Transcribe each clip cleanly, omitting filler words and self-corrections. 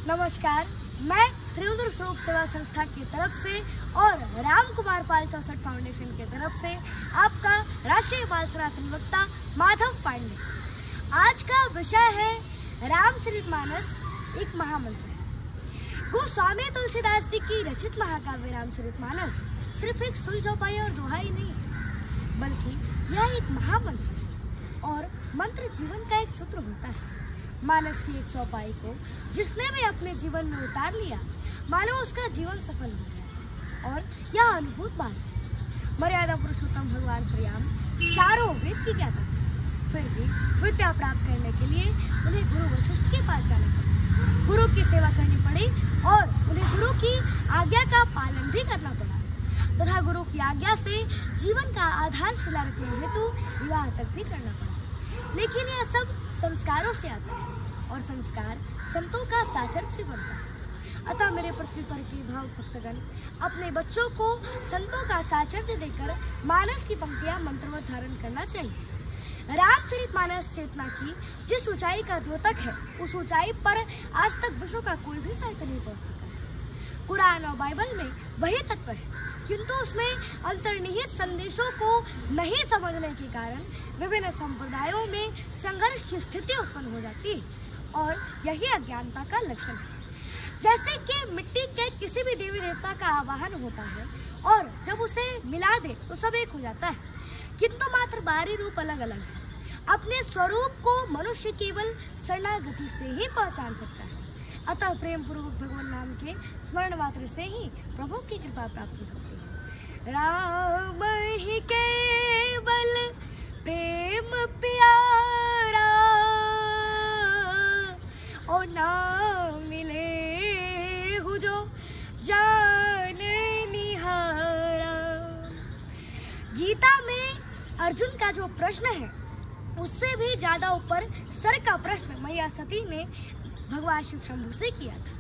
नमस्कार, मैं श्री रुद्र स्वरूप सेवा संस्था की तरफ से और राम कुमार पाल 64 फाउंडेशन की तरफ से आपका राष्ट्रीय बाल सनातन वक्ता माधव पांडे। आज का विषय है रामचरितमानस एक महामंत्र है। गोस्वामी तुलसीदास जी की रचित महाकाव्य रामचरितमानस सिर्फ एक सुलझोपाई और दोहा ही नहीं, बल्कि यह एक महामंत्र है और मंत्र जीवन का एक सूत्र होता है। मानस की एक चौपाई को जिसने भी अपने जीवन में उतार लिया, मानो उसका जीवन सफल हो गया। और यह अद्भुत बात है, मर्यादा पुरुषोत्तम भगवान श्री राम चारों वेद की ज्ञाता थे, फिर भी विद्या प्राप्त करने के लिए उन्हें गुरु वशिष्ठ के पास जाना पड़ा, गुरु की सेवा करनी पड़ी और उन्हें गुरु की आज्ञा का पालन भी करना पड़ा तथा गुरु की आज्ञा से जीवन का आधारशिला रखने हेतु विवाह तक भी करना पड़ा। लेकिन यह सब संस्कारों से आता है और संस्कार संतों का साचर्य से बनता है। अतः मेरे पृथ्वी पर के भाव भक्तगण अपने बच्चों को संतों का साचर्य देकर मानस की पंक्तियां मंत्रवत धारण करना चाहिए। रामचरितमानस चेतना की जिस ऊंचाई का द्योतक है, उस ऊंचाई पर आज तक विश्व का कोई भी साहित्य नहीं पहुंच सका। कुरान और बाइबल में वही तत्व है, किंतु उसमें अंतर्निहित संदेशों को नहीं समझने के कारण विभिन्न संप्रदायों में संघर्ष की स्थिति उत्पन्न हो जाती है और यही अज्ञानता का लक्षण है। जैसे कि मिट्टी के किसी भी देवी देवता का आवाहन होता है और जब उसे मिला दे तो सब एक हो जाता है, किंतु मात्र बाहरी रूप अलग अलग है। अपने स्वरूप को मनुष्य केवल शरणागति से ही पहचान सकता है। अतः प्रेम पूर्वक भगवान नाम के स्मरण मात्र से ही प्रभु की कृपा प्राप्त हो सकती है। राम ही केवल प्रेम प्यारा और नाम मिले हु जो जान निहारा। गीता में अर्जुन का जो प्रश्न है, उससे भी ज्यादा ऊपर स्तर का प्रश्न मैया सती ने भगवान शिव शंभू से किया था।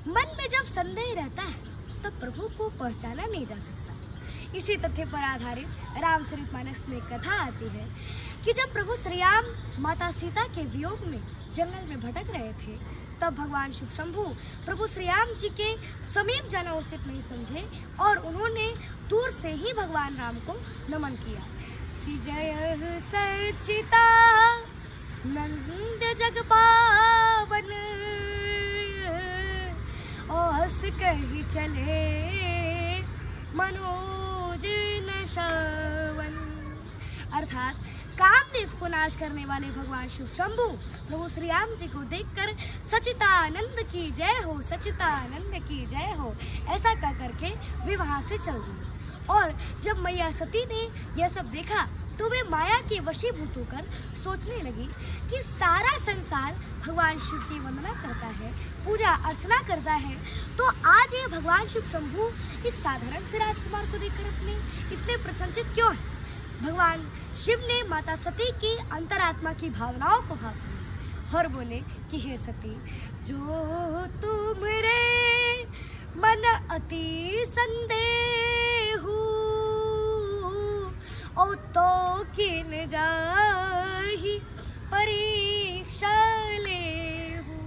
मन में जब संदेह रहता है तब प्रभु को पहचाना नहीं जा सकता। इसी तथ्य पर आधारित रामचरितमानस में कथा आती है कि जब प्रभु श्री राम माता सीता के वियोग में जंगल में भटक रहे थे, तब भगवान शिव शंभू प्रभु श्री राम जी के समीप जाना उचित नहीं समझे और उन्होंने दूर से ही भगवान राम को नमन किया कि जय सचिता नंद जग पावन और हंस कही चले मनोज न श्रवण। अर्थात कामदेव को नाश करने वाले भगवान शिव शंभू प्रभु श्री राम जी को देखकर सचितानंद की जय हो, सचितानंद की जय हो ऐसा कह करके वे वहां से चल गए। और जब मैया सती ने यह सब देखा तो वे माया के वशीभूत होकर सोचने लगी कि सारा संसार भगवान शिव की वंदना करता है, पूजा अर्चना करता है, तो आज ये भगवान शिव शंभू एक साधारण से राजकुमार को देखकर अपने इतने प्रसन्नचित क्यों है। भगवान शिव ने माता सती की अंतरात्मा की भावनाओं को भाव लिया और बोले कि हे सती, जो तुम्हारे मन अति संदेह ओ तो किन जाहि परीक्षा लेहु।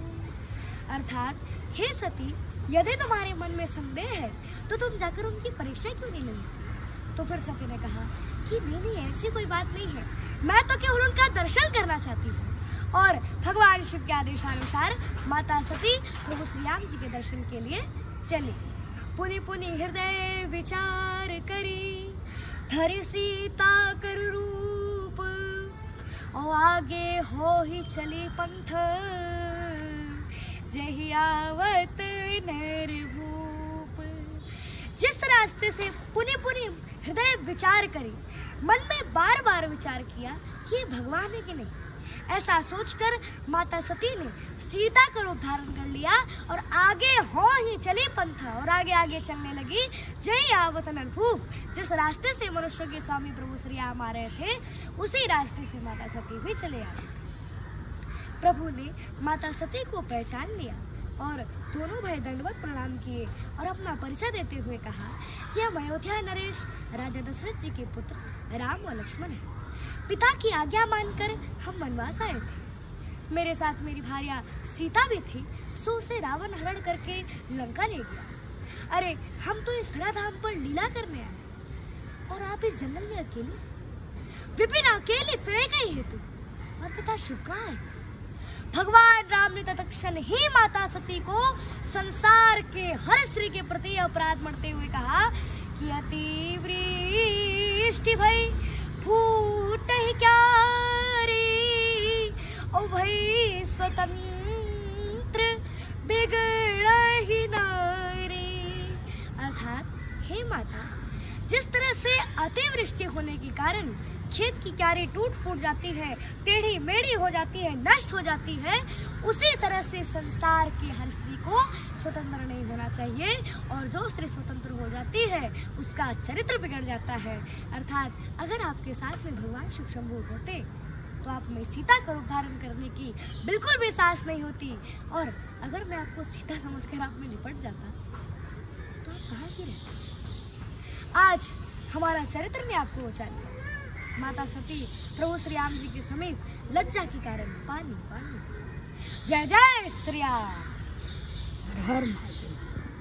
अर्थात हे सती, यदि तुम्हारे मन में संदेह है तो तुम जाकर उनकी परीक्षा क्यों नहीं लेती। तो फिर सती ने कहा कि नहीं, ऐसी कोई बात नहीं है, मैं तो केवल उनका दर्शन करना चाहती हूँ। और भगवान शिव के आदेशानुसार माता सती प्रभु श्री राम जी के दर्शन के लिए चली। पुनि पुनि हृदय विचार करी धरि सीता कर रूप और आगे हो ही चली पंथ जहि आवत नरभूप। जिस रास्ते से पुनि पुनि हृदय विचार करी, मन में बार बार विचार किया कि भगवान है कि नहीं, ऐसा सोचकर माता सती ने सीता का रूप धारण कर लिया और आगे हो ही चली पंथ और आगे आगे चलने लगी जय आवत नरभूप। जिस रास्ते से मनुष्य के स्वामी प्रभु श्री राम आ रहे थे, उसी रास्ते से माता सती भी चले आ रही थी। प्रभु ने माता सती को पहचान लिया और दोनों भाई दंडवत प्रणाम किए और अपना परिचय देते हुए कहा कि हम अयोध्या नरेश राजा दशरथ जी के पुत्र राम व लक्ष्मण हैं। पिता की आज्ञा मानकर हम वनवास आए थे। मेरे साथ मेरी भार्या सीता भी थी, सो उसे रावण हरण करके लंका ले गया। अरे हम तो इस धराधाम पर लीला करने आए और आप इस जंगल में अकेले, विपिन अकेले फिरे गए हेतु, और पिता शिव कहाँ है? भगवान राम ने तत्क्षण ही माता सती को संसार के हर स्त्री के प्रति अपराध मरते हुए कहा कि अतिवृष्टि भई फूट क्या रे, ओ भई स्वतंत्र बिगड़ ही नारे। अर्थात हे माता, जिस तरह से अतिवृष्टि होने के कारण खेत की क्यारी टूट फूट जाती है, टेढ़ी मेढ़ी हो जाती है, नष्ट हो जाती है, उसी तरह से संसार की हर स्त्री को स्वतंत्र नहीं होना चाहिए, और जो स्त्री स्वतंत्र हो जाती है उसका चरित्र बिगड़ जाता है। अर्थात अगर आपके साथ में भगवान शिव शंभू होते तो आप में सीता का रूप धारण करने की बिल्कुल भी साहस नहीं होती, और अगर मैं आपको सीता समझकर आप में निपट जाता तो आप कहाँ की रहते? आज हमारा चरित्र ने आपको उछाल माता सती प्रभु श्री राम जी के समीप लज्जा के कारण पानी पानी। जय जय श्री राम। हर हर महादेव।